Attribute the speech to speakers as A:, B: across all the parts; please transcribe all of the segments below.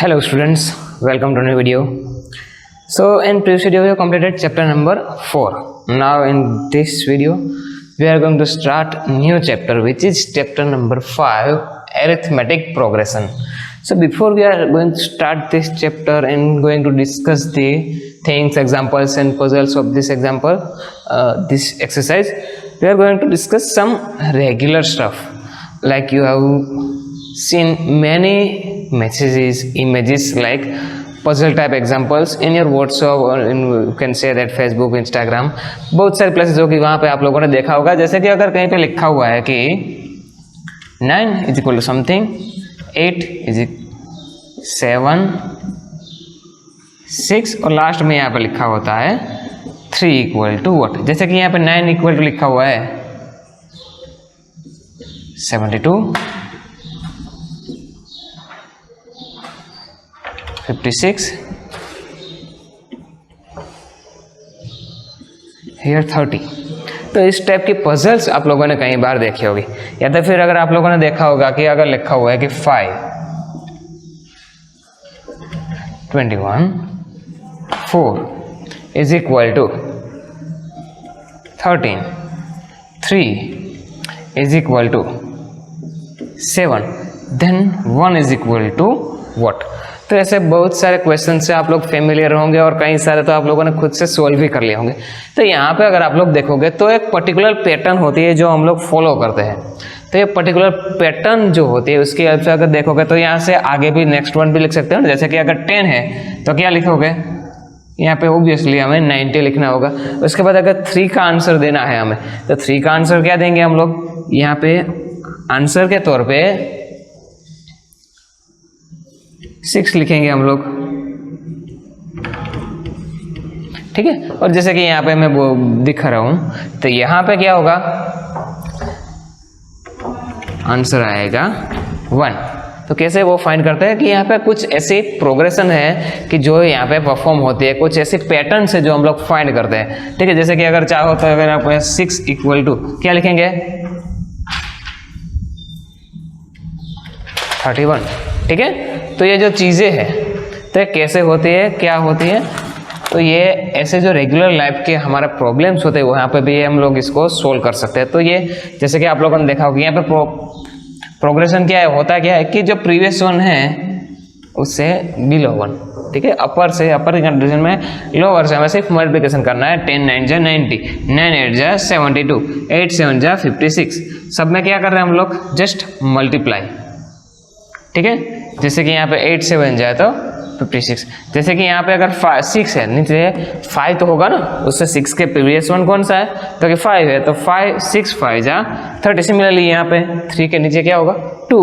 A: Hello students, welcome to new video. So in previous video we have completed chapter number 4. Now in this video we are going to start new chapter, which is chapter number 5, arithmetic progression. So before we are going to start this chapter and going to discuss the things, examples and puzzles of this example, this exercise, we are going to discuss some regular stuff. Like you have seen many messages, images like puzzle type examples in your WhatsApp or in you can say that Facebook, Instagram, बहुत सारे places हो कि वहाँ पे आप लोगों ने देखा होगा. जैसे कि अगर कहीं पे लिखा हुआ है कि 9 is equal to something, 8 is 7, 6 और लास्ट में यहाँ पे लिखा होता है 3 इक्वल टू व्हाट. जैसे कि यहाँ पे 9 इक्वल टू लिखा हुआ है 72, 56, here 30. तो इस टाइप की पजल्स आप लोगों ने कई बार देखी होगी, या तो फिर अगर आप लोगों ने देखा होगा कि अगर लिखा हुआ है कि 5, 21, 4 is equal to 13, 3 is equal to 7, then 1 is equal to what. तो ऐसे बहुत सारे क्वेश्चन से आप लोग फेमिलियर होंगे और कई सारे तो आप लोगों ने खुद से सोल्व भी कर लिए होंगे. तो यहाँ पे अगर आप लोग देखोगे तो एक पर्टिकुलर पैटर्न होती है जो हम लोग फॉलो करते हैं. तो ये पर्टिकुलर पैटर्न जो होती है उसकी हेल्प से अगर देखोगे तो यहाँ से आगे भी नेक्स्ट वन भी लिख सकते हो. जैसे कि अगर 10 है तो क्या लिखोगे, यहाँ पे ऑब्वियसली हमें 90 लिखना होगा. उसके बाद अगर 3 का आंसर देना है हमें, तो 3 का आंसर क्या देंगे हम लोग, यहाँ पे आंसर के तौर पे 6 लिखेंगे हम लोग. ठीक है. और जैसे कि यहाँ पे मैं वो दिख रहा हूं, तो यहाँ पे क्या होगा, आंसर आएगा 1. तो कैसे वो फाइंड करते हैं कि यहाँ पे कुछ ऐसी प्रोग्रेशन है कि जो यहाँ पे परफॉर्म होती है, कुछ ऐसे पैटर्न है जो हम लोग फाइंड करते हैं. ठीक है. जैसे कि अगर चाहो तो अगर आप 6 इक्वल टू क्या लिखेंगे, 31. ठीक है. तो ये जो चीज़ें हैं तो कैसे होती है, क्या होती है, तो ये ऐसे जो रेगुलर लाइफ के हमारे प्रॉब्लम्स होते हैं वहाँ पे भी हम लोग इसको सोल्व कर सकते हैं. तो ये जैसे कि आप लोगों ने देखा होगा यहाँ पे प्रोग्रेशन क्या है, होता क्या है कि जो प्रीवियस वन है उससे बिलो 1. ठीक है. अपर से अपर कंडीशन में लोअर से हमें सिर्फ मल्टीप्लिकेशन करना है. 10 9 जा 90, 9 8 जा 72, 8 7 जा 56. सब में क्या कर रहे हैं हम लोग, जस्ट मल्टीप्लाई. ठीक है. जैसे कि यहाँ पे 8 से बन जाए तो 56. जैसे कि यहाँ पे अगर 6 है, नीचे 5 तो होगा ना, उससे 6 के प्रीवियस वन कौन सा है, तो कि 5 है, तो 5 6 5 जा 30. सिमिलरली यहाँ पे 3 के नीचे क्या होगा 2,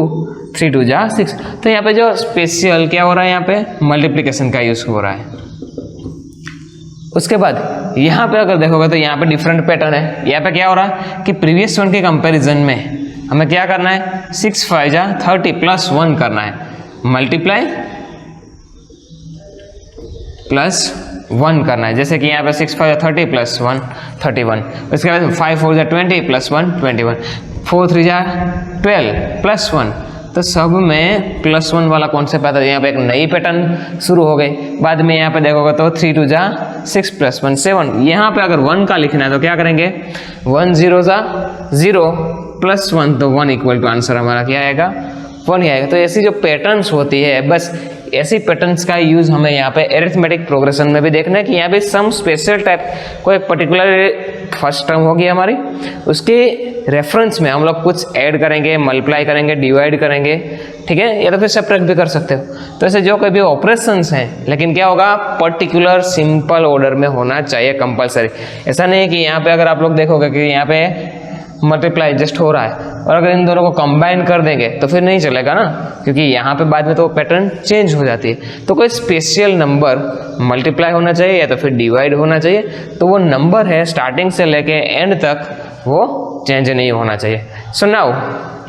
A: 3 2 जा 6. तो यहाँ पे जो स्पेशल क्या हो रहा है, यहाँ पे मल्टीप्लिकेशन का यूज हो रहा है. उसके बाद यहाँ पे अगर देखोगे तो यहाँ पे डिफरेंट पैटर्न है. यहाँ पे क्या हो रहा है कि प्रीवियस वन के कंपेरिजन में हमें क्या करना है, 6 5 जा 30 प्लस 1 करना है, मल्टीप्लाई प्लस 1 करना है. जैसे कि यहाँ पे 6 5 जा 30 प्लस 1 31. उसके बाद 5 4 जा 20 प्लस 1 21, 4 3 जा 12 प्लस 1. तो सब में प्लस 1 वाला कॉन्सेप्ट आता है. यहाँ पे एक नई पैटर्न शुरू हो गई. बाद में यहाँ पे देखोगे तो 3 2 जा 6 प्लस 1 7. यहाँ पे अगर 1 का लिखना है तो क्या करेंगे, 1 0 जा 0 प्लस 1, तो 1 इक्वल टू आंसर हमारा क्या आएगा, 1 ही आएगा. तो ऐसी जो पैटर्न्स होती है, बस ऐसी पैटर्न्स का यूज हमें यहाँ पे एरिथमेटिक प्रोग्रेशन में भी देखना है कि यहाँ पे सम स्पेशल टाइप कोई पर्टिकुलर फर्स्ट टर्म होगी हमारी, उसके रेफरेंस में हम लोग कुछ ऐड करेंगे, मल्टीप्लाई करेंगे, डिवाइड करेंगे. ठीक है. या तो फिर सब्ट्रैक्ट भी कर सकते हो. तो ऐसे जो कोई भी ऑपरेशंस हैं, लेकिन क्या होगा, पर्टिकुलर सिंपल ऑर्डर में होना चाहिए कंपलसरी. ऐसा नहीं है कि यहाँ पे अगर आप लोग देखोगे कि यहाँ पे मल्टीप्लाई जस्ट हो रहा है और अगर इन दोनों को कंबाइन कर देंगे तो फिर नहीं चलेगा ना, क्योंकि यहाँ पे बाद में तो पैटर्न चेंज हो जाती है. तो कोई स्पेशल नंबर मल्टीप्लाई होना चाहिए या तो फिर डिवाइड होना चाहिए. तो वो नंबर है स्टार्टिंग से लेके एंड तक वो चेंज नहीं होना चाहिए. So now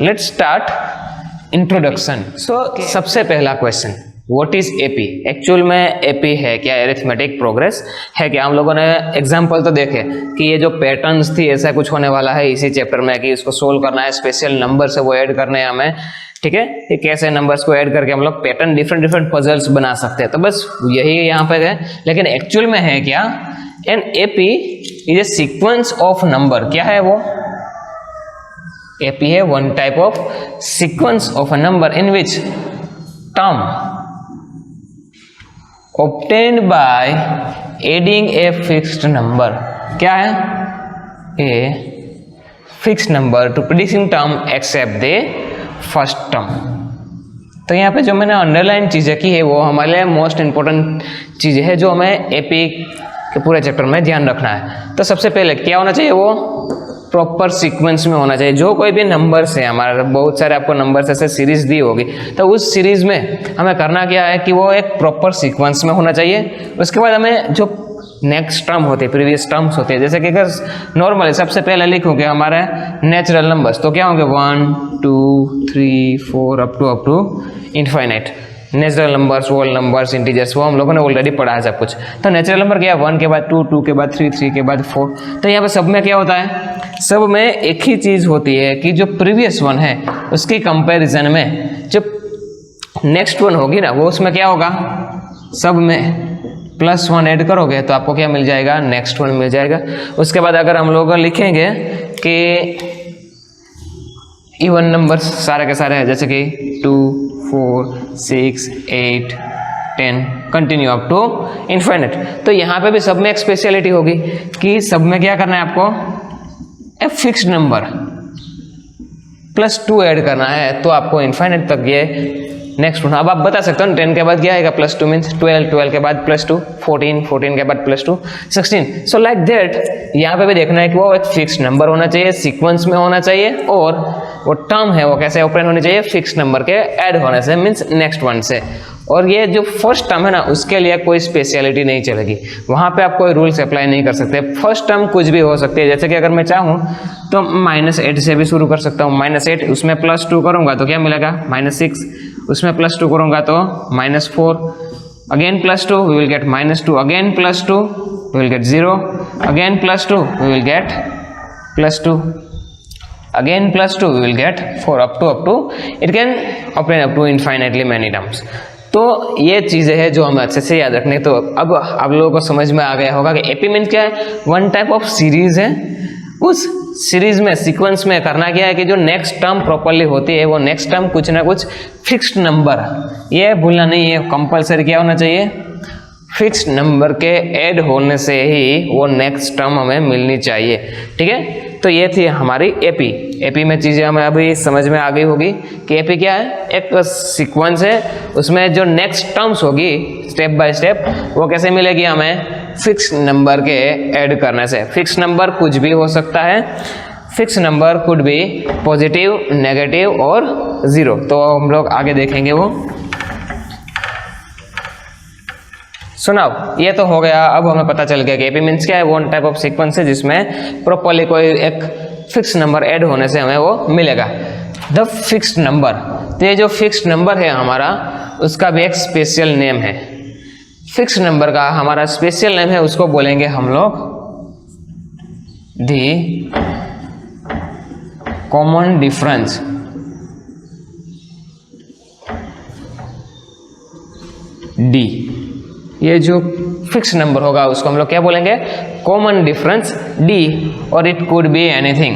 A: let's start introduction. So सबसे पहला question what is AP, actual में एपी है क्या, एरिथमेटिक प्रोग्रेस है क्या। हम लोगों ने एग्जांपल तो देखे कि ये जो पैटर्न्स थी ऐसा कुछ होने वाला है इसी चैप्टर में कि इसको सोल्व करना है, स्पेशल नंबर से वो ऐड करने हैं हमें, ठीक है, कि कैसे नंबर्स को ऐड करके हम लोग पैटर्न डिफरेंट पजल्स बना सकते हैं। तो बस यही यहाँ पे है, लेकिन एक्चुअल में है क्या, an AP is a sequence of number. क्या है वो, एपी है one type of sequence of a number in which term obtained by adding a fixed number। क्या है, a fixed number to predicting term except the first term। तो यहाँ पे जो मैंने अंडरलाइन चीज़ें की है वो हमारे लिए मोस्ट इंपॉर्टेंट चीज़ें है जो हमें एपी के पूरे चैप्टर में ध्यान रखना है। तो सबसे पहले क्या होना चाहिए, वो प्रॉपर सीक्वेंस में होना चाहिए। जो कोई भी नंबर्स है हमारे, बहुत सारे आपको नंबर्स ऐसे सीरीज दी होगी, तो उस सीरीज में हमें करना क्या है कि वो एक प्रॉपर सीक्वेंस में होना चाहिए। उसके बाद हमें जो नेक्स्ट टर्म होते हैं, प्रीवियस टर्म्स होते हैं, जैसे कि अगर नॉर्मली सबसे पहले लिखूंगे हमारे नेचुरल नंबर्स, तो क्या होंगे 1 2 3 4 up to infinite. Natural numbers, whole numbers, integers, वो हम लोगों ने ऑलरेडी पढ़ा है सब कुछ। तो नेचुरल नंबर क्या है, 1 के बाद 2, 2 के बाद 3, 3 के बाद 4। तो यहाँ पे सब में क्या होता है, सब में एक ही चीज़ होती है कि जो प्रीवियस वन है उसकी कंपैरिजन में जो नेक्स्ट वन होगी ना, वो उसमें क्या होगा, सब में +1 ऐड करोगे तो आपको क्या मिल जाएगा, नेक्स्ट वन मिल जाएगा। उसके बाद अगर हम लोग लिखेंगे कि इवन नंबर्स सारे के सारे हैं, जैसे कि 2 4 6 8 10 कंटिन्यू अप टू इनफाइनाइट, तो यहाँ पे भी सब में एक स्पेशलिटी होगी कि सब में क्या करना है आपको, ए फिक्स्ड नंबर +2 ऐड करना है तो आपको इनफाइनाइट तक ये नेक्स्ट वन। अब आप बता सकते हो 10 के बाद क्या आएगा, +2 मीन्स 12, 12 के बाद +2 14, 14 के बाद +2 16। सो लाइक दैट यहाँ पे भी देखना है कि वो एक फिक्स्ड नंबर होना चाहिए, सीक्वेंस में होना चाहिए, और वो टर्म है वो कैसे ऑपरेट होनी चाहिए, फिक्स्ड नंबर के ऐड होने से, मीन्स नेक्स्ट वन से। और ये जो फर्स्ट टर्म है ना, उसके लिए कोई स्पेशलिटी नहीं चलेगी, वहाँ पे आप कोई रूल्स अप्लाई नहीं कर सकते। फर्स्ट टर्म कुछ भी हो सकती है, जैसे कि अगर मैं चाहूँ तो -8 से भी शुरू कर सकता हूँ। -8 उसमें +2 करूँगा तो क्या मिलेगा, -6, उसमें +2 करूँगा तो -4, again +2 we will get -2, again +2 we will get 0, again +2 we will get +2, again +2 we will get 4 up to it can operate up to infinitely many terms। तो ये चीज़ें हैं जो हमें अच्छे से याद रखनी। तो अब आप लोगों को समझ में आ गया होगा कि एपी मीन्स क्या है, वन टाइप ऑफ सीरीज है। उस सीरीज में सीक्वेंस में करना क्या है कि जो नेक्स्ट टर्म प्रॉपरली होती है वो नेक्स्ट टर्म कुछ ना कुछ फिक्स्ड नंबर, ये भूलना नहीं है, कंपलसरी क्या होना चाहिए, फिक्स्ड नंबर के ऐड होने से ही वो नेक्स्ट टर्म हमें मिलनी चाहिए, ठीक है। तो ये थी हमारी एपी। एपी में चीज़ें हमें अभी समझ में आ गई होगी कि एपी क्या है, एक सीक्वेंस है, उसमें जो नेक्स्ट टर्म्स होगी स्टेप बाय स्टेप वो कैसे मिलेगी हमें, फिक्स नंबर के ऐड करने से। फिक्स नंबर कुछ भी हो सकता है, fix number could be positive, negative और 0। तो हम लोग आगे देखेंगे वो। सुनाओ, ये तो हो गया। अब हमें पता चल गया कि एपी मीन्स क्या है, वन टाइप ऑफ सीक्वेंस है जिसमें प्रॉपरली कोई एक फिक्स नंबर ऐड होने से हमें वो मिलेगा, द फिक्स्ड नंबर। तो ये जो फिक्स्ड नंबर है हमारा, उसका भी एक स्पेशल नेम है। फिक्स्ड नंबर का हमारा स्पेशल नेम है, उसको बोलेंगे हम लोग दी कॉमन डिफरेंस। डी, ये जो फिक्स नंबर होगा उसको हम लोग क्या बोलेंगे, कॉमन डिफरेंस डी। और it could be anything,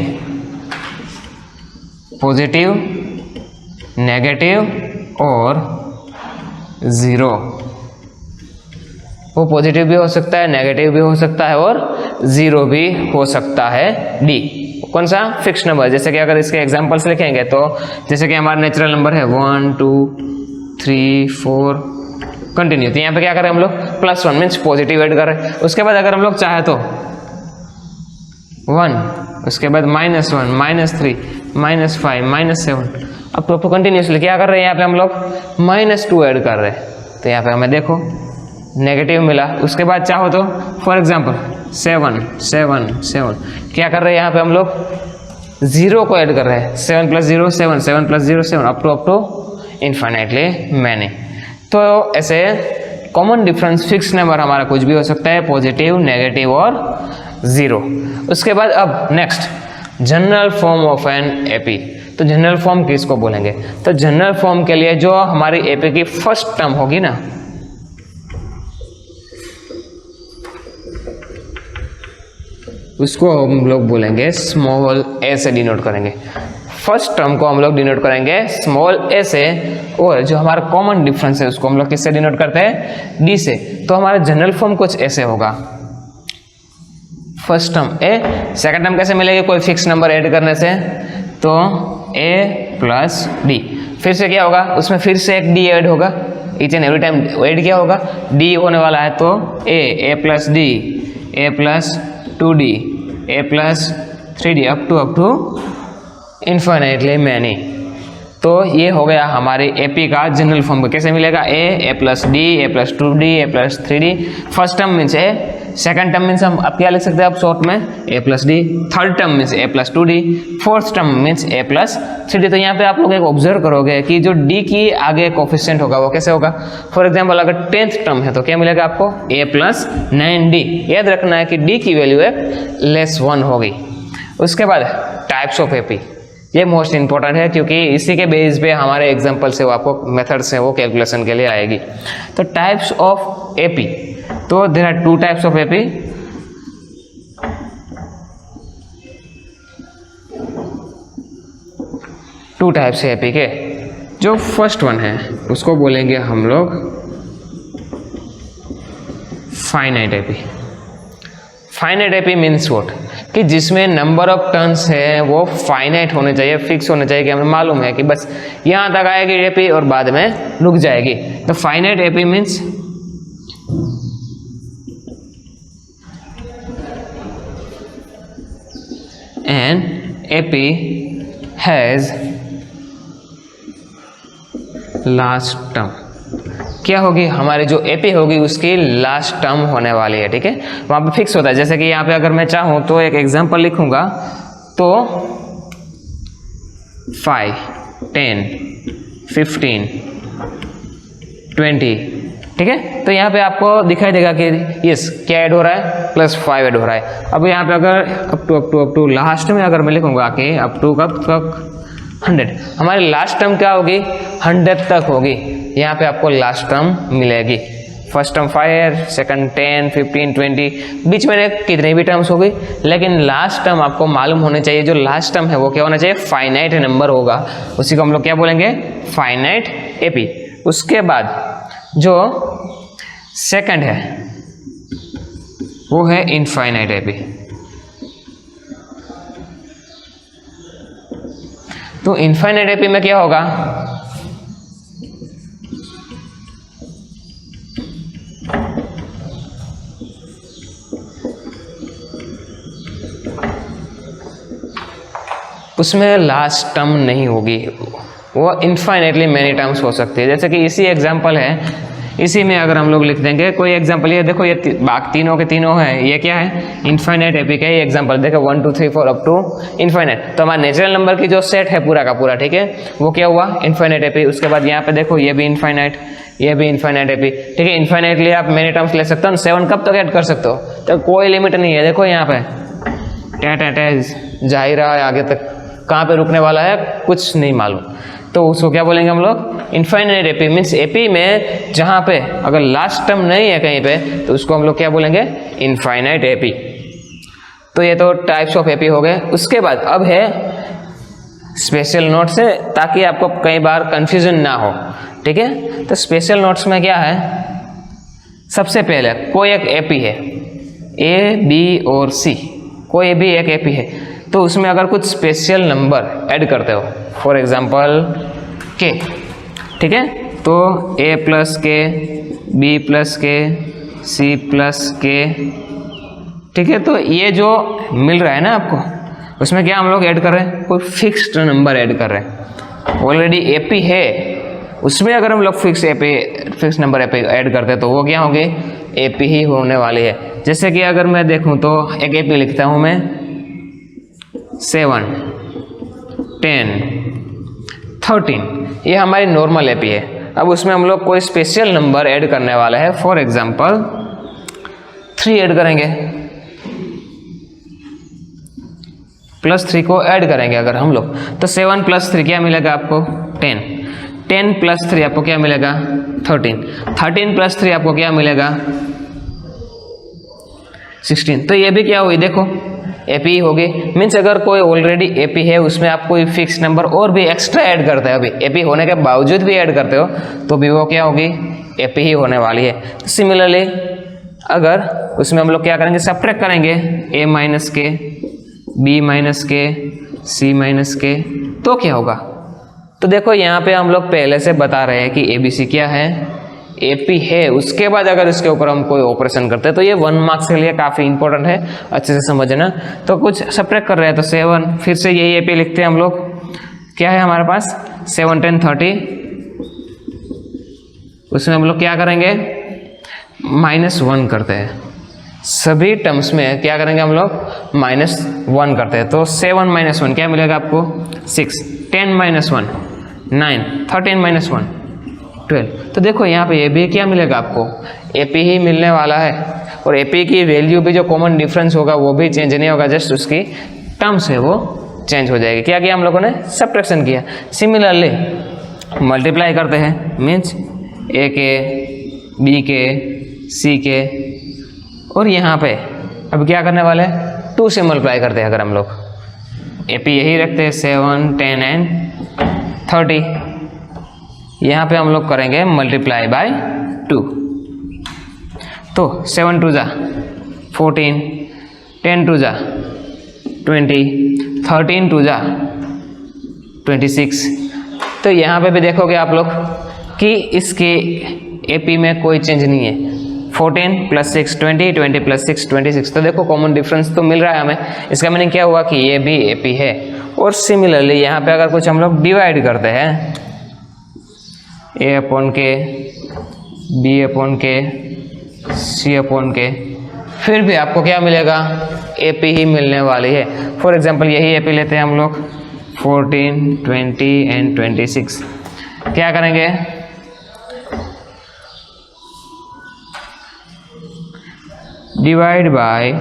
A: positive, negative और 0। वो पॉजिटिव भी हो सकता है, नेगेटिव भी हो सकता है और 0 भी हो सकता है। डी कौन सा, फिक्स नंबर। जैसे कि अगर इसके एग्जांपल्स लिखेंगे तो जैसे कि हमारा नेचुरल नंबर है 1 2 3 4 कंटिन्यू, तो यहाँ पे क्या करें हम लोग, +1 मीन्स पॉजिटिव ऐड कर रहे हैं। उसके बाद अगर हम लोग चाहे तो 1, उसके बाद -1 -3 -5 -7, अब तो कंटिन्यूसली क्या कर रहे हैं, यहाँ पे हम लोग -2 ऐड कर रहे हैं। तो यहाँ पे हमें देखो नेगेटिव मिला। उसके बाद चाहो तो फॉर एग्जाम्पल 7 7 7, क्या कर रहे हैं यहाँ पे हम लोग 0 को ऐड कर रहे हैं, 7 + 0 7, 7 + 0 7, अप टू इनफाइनाइटली मैनी। तो ऐसे कॉमन डिफरेंस फिक्स नंबर हमारा कुछ भी हो सकता है, पॉजिटिव, नेगेटिव और ज़ीरो। उसके बाद अब next general form of an AP. तो जनरल फॉर्म किसको बोलेंगे? तो जनरल फॉर्म के लिए जो हमारी एपी की फर्स्ट टर्म होगी ना, उसको हम लोग बोलेंगे स्मॉल ए से डिनोट करेंगे। फर्स्ट टर्म को हम लोग डिनोट करेंगे स्मॉल ए से, और जो हमारा कॉमन डिफरेंस है उसको हम लोग किससे डिनोट करते हैं? डी से। तो हमारा जनरल फॉर्म कुछ ऐसे होगा, फर्स्ट टर्म ए, सेकंड टर्म कैसे मिलेगी? कोई फिक्स नंबर ऐड करने से, तो ए प्लस डी। फिर से क्या होगा? उसमें फिर से एक डी ऐड होगा, each and every time add क्या होगा? डी होने वाला है, तो a plus d, a plus 2d, a plus 3d up to infinitely many. तो ये हो गया हमारे एपी का जनरल फॉर्म। कैसे मिलेगा? A plus d, a plus 2d, a plus 3d। First term means a, second term means हम अब क्या लिख सकते हैं? अब शॉर्ट में a plus d, third term means a plus 2d, fourth term means a plus 3d। तो यहाँ पे आप लोग एक ऑब्जर्व करोगे कि जो डी की आगे कोफिशिएंट होगा वो कैसे होगा? फॉर एग्जाम्पल अगर 10th टर्म है तो क्या मिलेगा आपको? ए प्लस 9d। याद रखना है कि डी की वैल्यू एक लेस 1 होगी। उसके बाद टाइप्स ऑफ एपी, ये मोस्ट इंपॉर्टेंट है क्योंकि इसी के बेस पे हमारे एग्जाम्पल से वो आपको मेथड्स हैं वो कैलकुलेशन के लिए आएगी। तो टाइप्स ऑफ एपी, तो there are 2 types of AP. Two types है एपी के। जो फर्स्ट वन है उसको बोलेंगे हम लोग finite AP. Finite AP means what? कि जिसमें नंबर ऑफ टर्न्स है वो फाइनाइट होने चाहिए, फिक्स होने चाहिए, कि हमें मालूम है कि बस यहाँ तक आएगी एपी और बाद में रुक जाएगी। तो finite AP means an AP has last term. क्या होगी? हमारी जो एपी होगी उसकी लास्ट टर्म होने वाली है, ठीक है? वहाँ पे फिक्स होता है। जैसे कि यहाँ पे अगर मैं चाहूँ तो एक एग्जांपल लिखूंगा, तो 5, 10, 15, 20, ठीक है? तो यहाँ पे आपको दिखाई देगा कि यस क्या ऐड हो रहा है? +5 ऐड हो रहा है। अब यहाँ पे अगर अप टू लास्ट में अगर मैं लिखूंगा कि अप टू कब तक 100, हमारी लास्ट टर्म क्या होगी? 100 तक होगी। यहाँ पे आपको लास्ट टर्म मिलेगी। फर्स्ट टर्म 5, सेकंड 10, 15, 20, बीच में कितनी भी टर्म्स होगी, लेकिन लास्ट टर्म आपको मालूम होने चाहिए। जो लास्ट टर्म है वो क्या होना चाहिए? फाइनाइट नंबर होगा। उसी को हम लोग क्या बोलेंगे? Finite AP. उसके बाद जो सेकंड है वो है इनफाइनाइट एपी। तो इनफाइनाइट एपी में क्या होगा? उसमें लास्ट टर्म नहीं होगी, वो इनफाइनाइटली मेनी टर्म्स हो सकती है। जैसे कि इसी एग्जांपल है, इसी में अगर हम लोग लिख देंगे कोई एग्जांपल, ये देखो ये तीनों के तीनों है, ये क्या है? इनफाइनाइट एपी का ही एग्जांपल। देखो 1 2 3 4 अप टू इनफाइनाइट। तो हमारा नेचुरल नंबर की जो सेट है पूरा का पूरा, ठीक है, वो क्या हुआ? Infinite AP. उसके बाद यहाँ पे देखो ये भी इनफाइनाइट, ये भी इनफाइनाइट एपी, ठीक है? इनफाइनाइटली आप मेनी टर्म्स ले सकते हो, 7 कब तक ऐड कर सकते हो, तो कोई लिमिट नहीं है। देखो यहाँ पे जा ही रहा है आगे तक, कहाँ पे रुकने वाला है कुछ नहीं मालूम। तो उसको क्या बोलेंगे हम लोग? Infinite AP. मीन्स एपी में जहाँ पे अगर लास्ट टर्म नहीं है कहीं पे, तो उसको हम लोग क्या बोलेंगे? Infinite AP. तो ये तो टाइप्स ऑफ एपी हो गए। उसके बाद अब है स्पेशल नोट्स है, ताकि आपको कई बार कंफ्यूजन ना हो, ठीक है? तो स्पेशल नोट्स में क्या है? सबसे पहले कोई एक एपी है, ए बी और सी, कोई भी एक एपी है, तो उसमें अगर कुछ स्पेशल नंबर ऐड करते हो, फॉर एग्जांपल के, ठीक है? तो ए प्लस के, बी प्लस के, सी प्लस के, ठीक है? तो ये जो मिल रहा है ना आपको, उसमें क्या हम लोग ऐड कर रहे हैं? कोई फिक्स्ड नंबर ऐड कर रहे हैं। ऑलरेडी एपी है, उसमें अगर हम लोग फिक्स नंबर एपी ऐड करते हैं तो वो क्या होंगे? एपी ही होने वाली है। जैसे कि अगर मैं देखूं तो एक एपी लिखता हूं मैं 7, 10, 13, ये हमारी नॉर्मल एपी है। अब उसमें हम लोग कोई स्पेशल नंबर ऐड करने वाले हैं। फॉर एग्जांपल 3 ऐड करेंगे, +3 को ऐड करेंगे अगर हम लोग, तो 7 + 3 क्या मिलेगा आपको 10, 10 + 3 आपको क्या मिलेगा 13, 13 + 3 आपको क्या मिलेगा 16। तो ये भी क्या हुई देखो एपी होगी। मीन्स अगर कोई ऑलरेडी एपी है उसमें आप कोई फिक्स नंबर और भी एक्स्ट्रा ऐड करते हो, अभी एपी होने के बावजूद भी ऐड करते हो तो भी वो क्या होगी एपी ही होने वाली है। सिमिलरली अगर उसमें हम लोग क्या करेंगे सब्ट्रैक्ट करेंगे a - k, b - k, c - k, तो क्या होगा। तो देखो यहाँ पे हम लोग पहले से बता रहे हैं कि ABC क्या है एपी है, उसके बाद अगर इसके ऊपर हम कोई ऑपरेशन करते हैं तो ये 1 मार्क्स के लिए काफ़ी इंपॉर्टेंट है, अच्छे से समझना। तो कुछ सब्ट्रैक्ट कर रहे हैं तो 7, फिर से यही एपी लिखते हैं हम लोग, क्या है हमारे पास 7 10 30, उसमें हम लोग क्या करेंगे -1 करते हैं, सभी टर्म्स में क्या करेंगे हम लोग -1 करते हैं। तो 7 - 1 क्या मिलेगा आपको 6, 10 - 1 9, 13 - 1 12। तो देखो यहाँ पे ये भी क्या मिलेगा आपको एपी ही मिलने वाला है, और एपी की वैल्यू भी जो कॉमन डिफरेंस होगा वो भी चेंज नहीं होगा, जस्ट उसकी टर्म्स है वो चेंज हो जाएगी। क्या किया हम लोगों ने सब्ट्रैक्शन किया। सिमिलरली मल्टीप्लाई करते हैं, मीन्स ए के बी के सी के, और यहाँ पे अब क्या करने वाले हैं 2 से मल्टीप्लाई करते हैं। अगर हम लोग एपी यही रखते हैं 7 10 एंड 30, यहाँ पे हम लोग करेंगे मल्टीप्लाई बाय 2। तो 7 2 जा 14, 10 2 जा 20, 13 2 जा 26। तो यहाँ पे भी देखोगे आप लोग कि इसके एपी में कोई चेंज नहीं है। 14 + 6 20, 20 + 6 26। तो देखो कॉमन डिफरेंस तो मिल रहा है हमें, इसका मीनिंग क्या हुआ कि ये भी एपी है। और सिमिलरली यहाँ पे अगर कुछ हम लोग डिवाइड करते हैं a/k, b/k, c/k, फिर भी आपको क्या मिलेगा एपी ही मिलने वाली है। फॉर एग्जांपल यही एपी लेते हैं हम लोग 14 20 एंड 26। क्या करेंगे डिवाइड बाय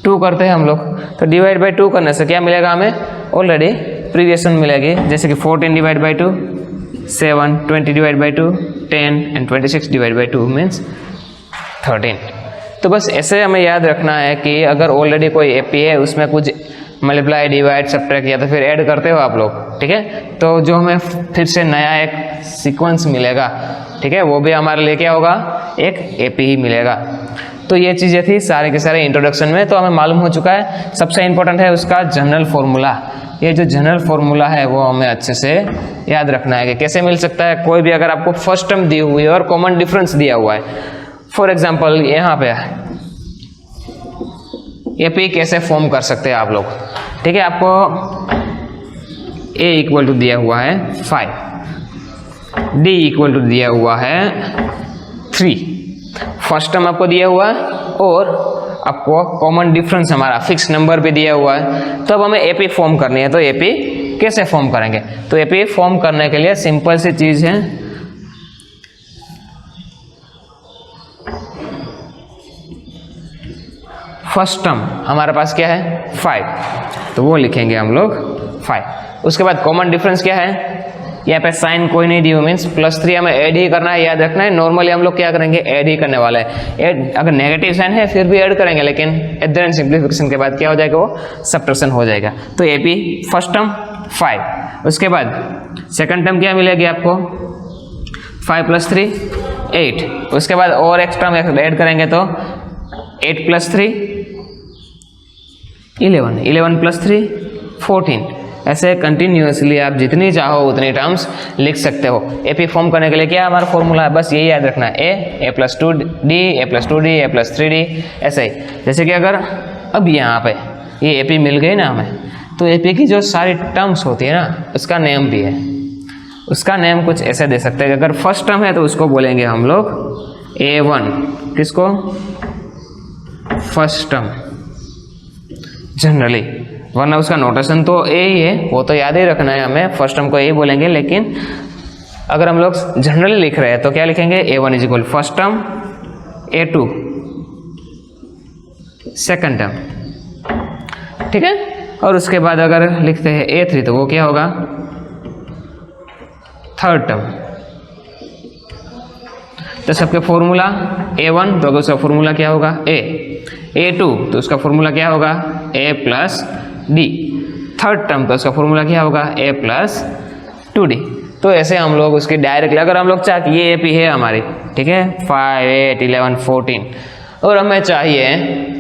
A: 2 करते हैं हम लोग। तो डिवाइड बाय 2 करने से क्या मिलेगा हमें ऑलरेडी प्रीवियस वन मिलेगी, जैसे कि 14 divide by 2 7, 20 divide by 2 10 and 26 divide by 2 means 13। तो बस ऐसे हमें याद रखना है कि अगर ऑलरेडी कोई एपी है उसमें कुछ मल्टीप्लाई डिवाइड सब्ट्रैक्ट या तो फिर ऐड करते हो आप लोग, ठीक है, तो जो हमें फिर से नया एक सीक्वेंस मिलेगा, ठीक है, वो भी हमारे लिए क्या होगा एक एपी ही मिलेगा। तो ये चीज़ें थी सारे के सारे इंट्रोडक्शन में। तो हमें मालूम हो चुका है सबसे इंपॉर्टेंट है उसका जनरल फॉर्मूला। ये जो जनरल फॉर्मूला है वो हमें अच्छे से याद रखना है कि कैसे मिल सकता है। कोई भी अगर आपको फर्स्ट टर्म दी हुई है और कॉमन डिफरेंस दिया हुआ है, फॉर एग्जांपल यहाँ पे एपी कैसे फॉर्म कर सकते हैं आप लोग, ठीक है, आपको a = दिया हुआ है 5, d = दिया हुआ है 3, फर्स्ट टर्म आपको दिया हुआ है और आपको कॉमन डिफरेंस हमारा फिक्स नंबर पे दिया हुआ है। तो अब हमें एपी फॉर्म करनी है, तो एपी कैसे फॉर्म करेंगे। तो एपी फॉर्म करने के लिए सिंपल सी चीज है, फर्स्ट टर्म हमारे पास क्या है 5, तो वो लिखेंगे हम लोग 5। उसके बाद कॉमन डिफरेंस क्या है, यहाँ पे साइन कोई नहीं दी हुई, मीन्स +3 हमें ऐड ही करना है, याद रखना है। नॉर्मली हम लोग क्या करेंगे ऐड ही करने वाले हैं। ऐड अगर नेगेटिव साइन है फिर भी ऐड करेंगे, लेकिन एट द एंड सिंप्लीफिकेशन के बाद क्या हो जाएगा वो सब्ट्रैक्शन हो जाएगा। तो एपी फर्स्ट टर्म 5, उसके बाद सेकंड टर्म क्या मिलेगी आपको 5 + 3 8, उसके बाद और एक्स्ट्रा टर्म ऐड करेंगे तो 8 + 3 11, 11 + 3 14। ऐसे कंटिन्यूसली आप जितनी चाहो उतनी टर्म्स लिख सकते हो। एपी फॉर्म करने के लिए क्या हमारा फॉर्मूला है, बस यही याद रखना है a + 2d, a + 2d, a + 3d, ऐसे ही। जैसे कि अगर अब यहाँ पे ये एपी मिल गई ना हमें, तो एपी की जो सारी टर्म्स होती है ना उसका नेम भी है, उसका नेम कुछ ऐसे दे सकते हैं। अगर फर्स्ट टर्म है तो उसको बोलेंगे हम लोग a1, किसको फर्स्ट टर्म जनरली, वरना उसका नोटेशन तो ए ही है, वो तो याद ही रखना है हमें, फर्स्ट टर्म को ए बोलेंगे, लेकिन अगर हम लोग जनरली लिख रहे हैं तो क्या लिखेंगे, A1 is equal first term, A2 second term, ठीक है। और उसके बाद अगर लिखते हैं A3 तो वो क्या होगा, थर्ड टर्म। तो सबके फॉर्मूला A1 तो उसका फॉर्मूला क्या होगा A, A2 तो उसका फॉर्मूला क्या होगा A plus D, third term तो उसका फॉर्मूला क्या होगा A प्लस 2D। तो ऐसे हम लोग उसकी डायरेक्टली, अगर हम लोग चाहते, ये AP है हमारी, ठीक है, 5, 8, 11, 14, और हमें चाहिए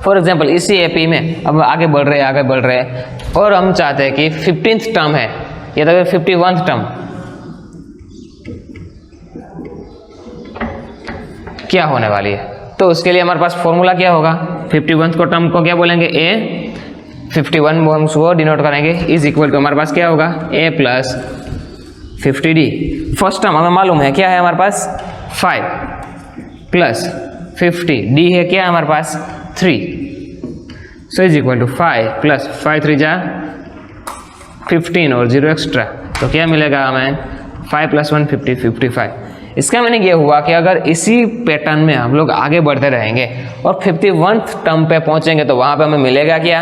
A: फॉर एग्जांपल इसी AP में अब आगे बढ़ रहे हैं और हम चाहते हैं कि 15th टर्म है या तो 51th टर्म क्या होने वाली है। तो उसके लिए हमारे पास फॉर्मूला क्या होगा, 51th को टर्म को क्या बोलेंगे A, 51 वो हम उसको डिनोट करेंगे इज इक्वल टू हमारे पास क्या होगा A plus 50D। First term हमें मालूम है क्या है हमारे पास 5 प्लस 50D है क्या है हमारे पास 3, so is equal to 5 plus 5 3 जा 15 और 0 एक्स्ट्रा, तो क्या मिलेगा हमें 5 प्लस 1 50 55। इसका मीनिंग ये हुआ कि अगर इसी पैटर्न में हम लोग आगे बढ़ते रहेंगे और 51th टर्म पे पहुंचेंगे तो वहां पे हमें मिलेगा क्या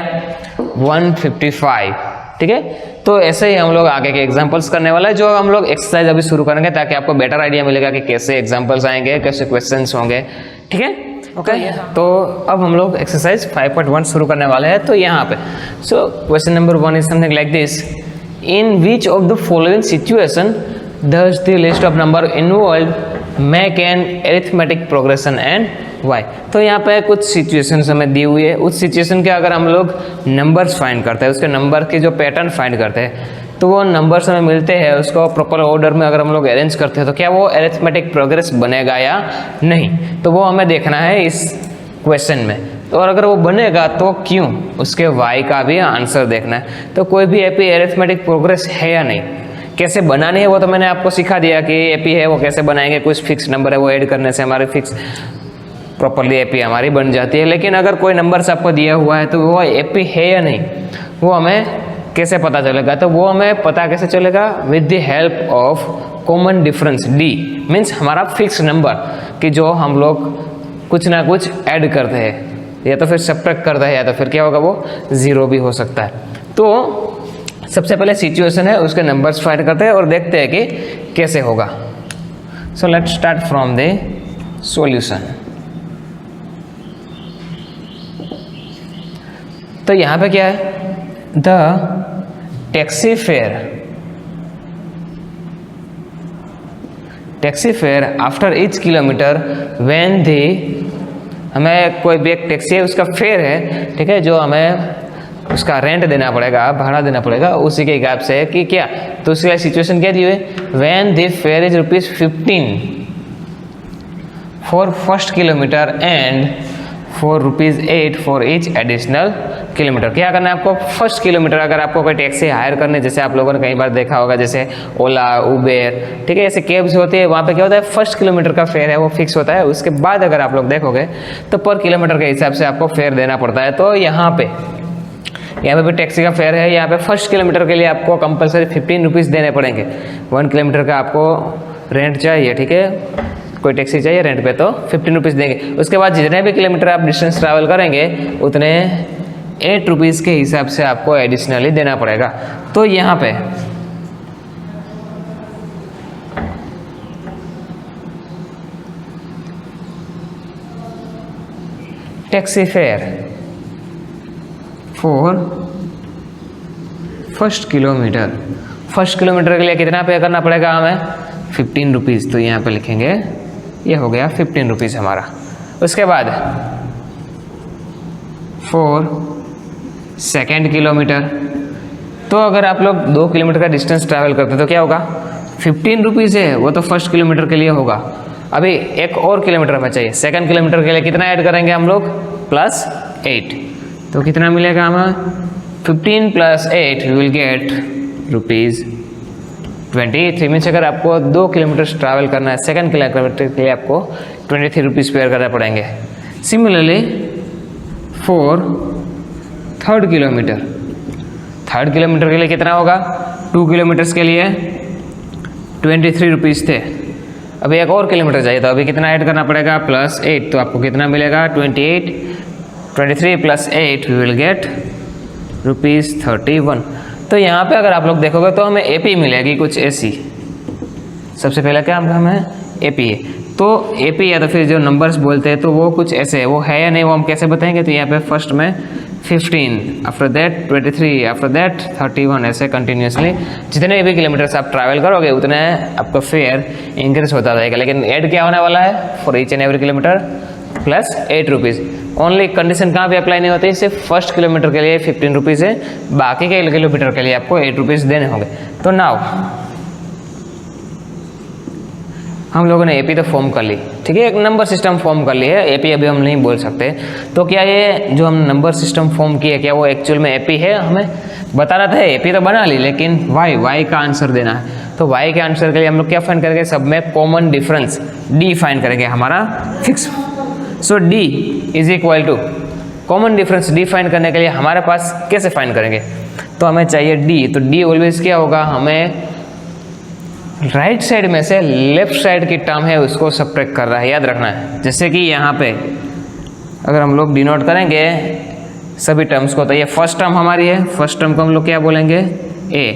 A: 155, ठीक है। तो ऐसे ही हम लोग आगे के एग्जांपल्स करने वाला है, जो हम लोग एक्सरसाइज अभी शुरू करेंगे ताकि आपको बेटर आइडिया मिलेगा कि कैसे एग्जांपल्स आएंगे, कैसे क्वेश्चंस होंगे, ठीक है। ओके, तो अब हम लोग एक्सरसाइज 5.1 शुरू करने वाले हैं। तो यहाँ पे so question number 1 is something like this, in which of the following situation does the list of number involved make an arithmetic progression and why। तो यहाँ पे कुछ सिचुएशंस हमें दी हुई है, उस सिचुएशन के अगर हम लोग नंबर्स फाइंड करते हैं, उसके नंबर के जो पैटर्न फाइंड करते हैं, तो वो नंबर्स हमें मिलते हैं, उसको प्रॉपर ऑर्डर में अगर हम लोग अरेंज करते हैं तो क्या वो अरिथमेटिक प्रोग्रेस बनेगा या नहीं, तो वो हमें देखना है इस क्वेश्चन में। और अगर वो बनेगा तो क्यों, उसके वाई का भी आंसर देखना है। तो कोई भी एपी अरिथमेटिक प्रोग्रेस है या नहीं, कैसे बनानी है वो तो मैंने आपको सिखा दिया कि एपी है वो कैसे बनाएंगे, कुछ फिक्स नंबर है वो ऐड करने से हमारी फिक्स प्रॉपरली एपी हमारी बन जाती है। लेकिन अगर कोई नंबर्स आपको दिया हुआ है तो वो एपी है या नहीं वो हमें कैसे पता चलेगा, तो वो हमें पता कैसे चलेगा with the help of common difference D, means हमारा फिक्स नंबर कि जो हम लोग कुछ ना कुछ ऐड करते हैं, या तो फिर सब्ट्रैक्ट करते हैं, या तो फिर क्या होगा वो 0 भी हो सकता है। तो सबसे पहले सिचुएशन है उसके नंबर्स फाइंड करते हैं और देखते हैं कि कैसे होगा। So let's start from the solution. तो यहाँ पे क्या है, the taxi fare after each kilometre when the, हमें कोई भी एक टैक्सी है उसका फेयर है, ठीक है, जो हमें उसका रेंट देना पड़ेगा, भाड़ा देना पड़ेगा, उसी के हिसाब से कि क्या, तो उसकी सिचुएशन क्या दी हुई, when the fair is ₹15 for first kilometre and for ₹8 for each additional kilometre. क्या करना है आपको, फर्स्ट किलोमीटर अगर आपको कोई टैक्सी हायर करनी, जैसे आप लोगों ने कई बार देखा होगा जैसे ओला, उबेर, ठीक है, ऐसे कैब्स होती है, वहाँ पे क्या होता है फर्स्ट किलोमीटर का फेयर है वो फिक्स होता है। उसके बाद अगर आप लोग देखोगे तो पर किलोमीटर के हिसाब से आपको फेयर देना पड़ता है। तो यहाँ पे भी टैक्सी का फेयर है, यहाँ पे फर्स्ट किलोमीटर के लिए आपको कंपलसरी ₹15 देने पड़ेंगे। 1 किलोमीटर का आपको रेंट चाहिए, ठीक है, कोई टैक्सी चाहिए रेंट पे तो ₹15 देंगे। उसके बाद जितने भी किलोमीटर आप डिस्टेंस ट्रैवल करेंगे उतने ₹8 के हिसाब से आपको एडिशनली देना पड़ेगा। तो यहाँ पे taxi fare for first kilometre के लिए कितना पे करना पड़ेगा हमें, ₹15। तो यहाँ पे लिखेंगे ये हो गया ₹15 हमारा। उसके बाद फॉर सेकेंड किलोमीटर, तो अगर आप लोग 2 किलोमीटर का डिस्टेंस ट्रैवल करते हैं तो क्या होगा, ₹15 है वो तो फर्स्ट किलोमीटर के लिए होगा। अभी एक और किलोमीटर हमें चाहिए, सेकेंड किलोमीटर के लिए कितना ऐड करेंगे हम लोग, +8, तो कितना मिलेगा हमें, 15 + 8 वी विल गेट ₹23। मीन्स अगर आपको 2 किलोमीटर ट्रैवल करना है सेकंड किलोमीटर के लिए आपको ₹23 पे करना पड़ेंगे। सिमिलरली फॉर थर्ड किलोमीटर के लिए कितना होगा, 2 किलोमीटर्स के लिए 23 रुपीज़ थे। अभी एक और किलोमीटर चाहिए, तो अभी कितना ऐड करना पड़ेगा, +8, तो आपको कितना मिलेगा 28, 23 + 8 वी विल गेट ₹31। तो यहाँ पे अगर आप लोग देखोगे तो हमें AP मिलेगी कुछ ऐसी। सबसे पहले क्या हमें AP है, तो AP या तो फिर जो नंबर्स बोलते हैं तो वो कुछ ऐसे है, वो है या नहीं वो हम कैसे बताएंगे। तो यहाँ पे फर्स्ट में 15, आफ्टर दैट 23, आफ्टर दैट 31, ऐसे कंटिन्यूसली जितने भी किलोमीटर्स आप ट्रैवल करोगे उतने आपका फेयर इंक्रीज होता रहेगा। लेकिन ऐड क्या होने वाला है, for each and every kilometre +8 rupees. Only condition कहाँ पे अप्लाई नहीं होती, सिर्फ फर्स्ट किलोमीटर के लिए 15 रुपीज़ है, बाकी के किलोमीटर के लिए आपको 8 रुपीज़ देने होंगे। तो नाउ हम लोगों ने AP तो फॉर्म कर ली, ठीक है, एक नंबर सिस्टम फॉर्म कर ली है। AP अभी हम नहीं बोल सकते, तो क्या ये जो हम नंबर सिस्टम फॉर्म किए क्या वो एक्चुअल में AP है, हमें बताना था। AP तो बना ली, लेकिन y का आंसर देना है। तो y के आंसर के लिए हम लोग क्या फाइंड करेंगे, सब में कॉमन डिफरेंस D फाइंड करेंगे, हमारा fix. So D is equal to common difference D find करने के लिए हमारे पास कैसे फाइंड करेंगे, तो हमें चाहिए D। तो D ऑलवेज क्या होगा, हमें राइट साइड में से लेफ्ट साइड की टर्म है उसको सब्ट्रैक्ट कर रहा है, याद रखना है। जैसे कि यहाँ पे अगर हम लोग डिनोट करेंगे सभी टर्म्स को, तो ये फर्स्ट टर्म हमारी है, फर्स्ट टर्म को हम लोग क्या बोलेंगे A।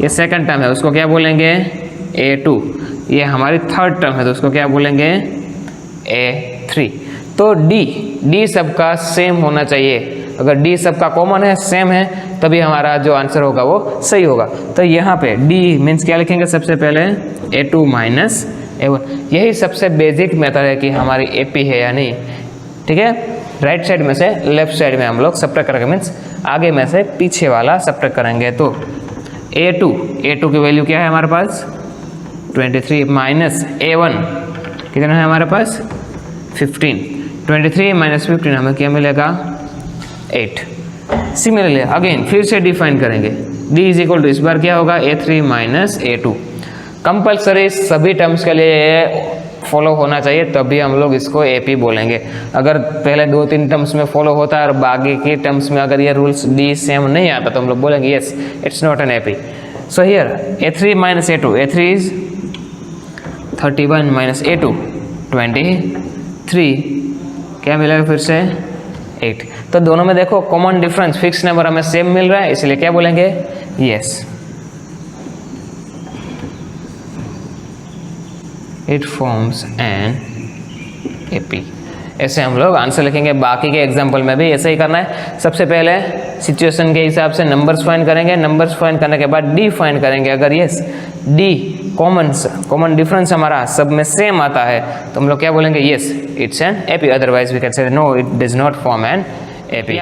A: ये सेकंड टर्म है उसको क्या बोलेंगे A2। ये हमारी थर्ड टर्म है तो उसको क्या बोलेंगे A3। तो D सबका सेम होना चाहिए। अगर D सबका कॉमन है, सेम है, तभी हमारा जो आंसर होगा वो सही होगा। तो यहाँ पे D मीन्स क्या लिखेंगे, सबसे पहले A2 - A1। यही सबसे बेसिक मेथड है कि हमारी AP है या नहीं, ठीक है। राइट साइड में से लेफ्ट साइड में हम लोग सब्ट्रैक्ट करेंगे, मीन्स आगे में से पीछे वाला सब्ट्रैक्ट करेंगे। तो A2 की वैल्यू क्या है हमारे पास 23 - A1 कितना है हमारे पास 15। 23 - 15 हमें क्या मिलेगा 8। सिमिलरली अगेन फिर से डिफाइन करेंगे, D इज इक्वल टू इस बार क्या होगा A3 - A2। कंपल्सरी सभी टर्म्स के लिए फॉलो होना चाहिए, तभी हम लोग इसको AP बोलेंगे। अगर पहले 2-3 टर्म्स में फॉलो होता है और बाकी के टर्म्स में अगर ये रूल्स D सेम नहीं आता तो हम लोग बोलेंगे yes it's not an AP। So here A3 - A2, A3 is 31 - A2 23, क्या मिलेगा फिर से 8। तो दोनों में देखो कॉमन डिफरेंस, फिक्स नंबर हमें सेम मिल रहा है, इसलिए क्या बोलेंगे yes it forms an AP। ऐसे हम लोग आंसर लिखेंगे। बाकी के एग्जाम्पल में भी ऐसे ही करना है। सबसे पहले सिचुएशन के हिसाब से नंबर्स फाइंड करेंगे, नंबर्स फाइंड करने के बाद D फाइंड करेंगे। अगर यस D कॉमन डिफरेंस हमारा सब में सेम आता है तो हम लोग क्या बोलेंगे yes it's an AP। Otherwise we can say no it does not form an AP।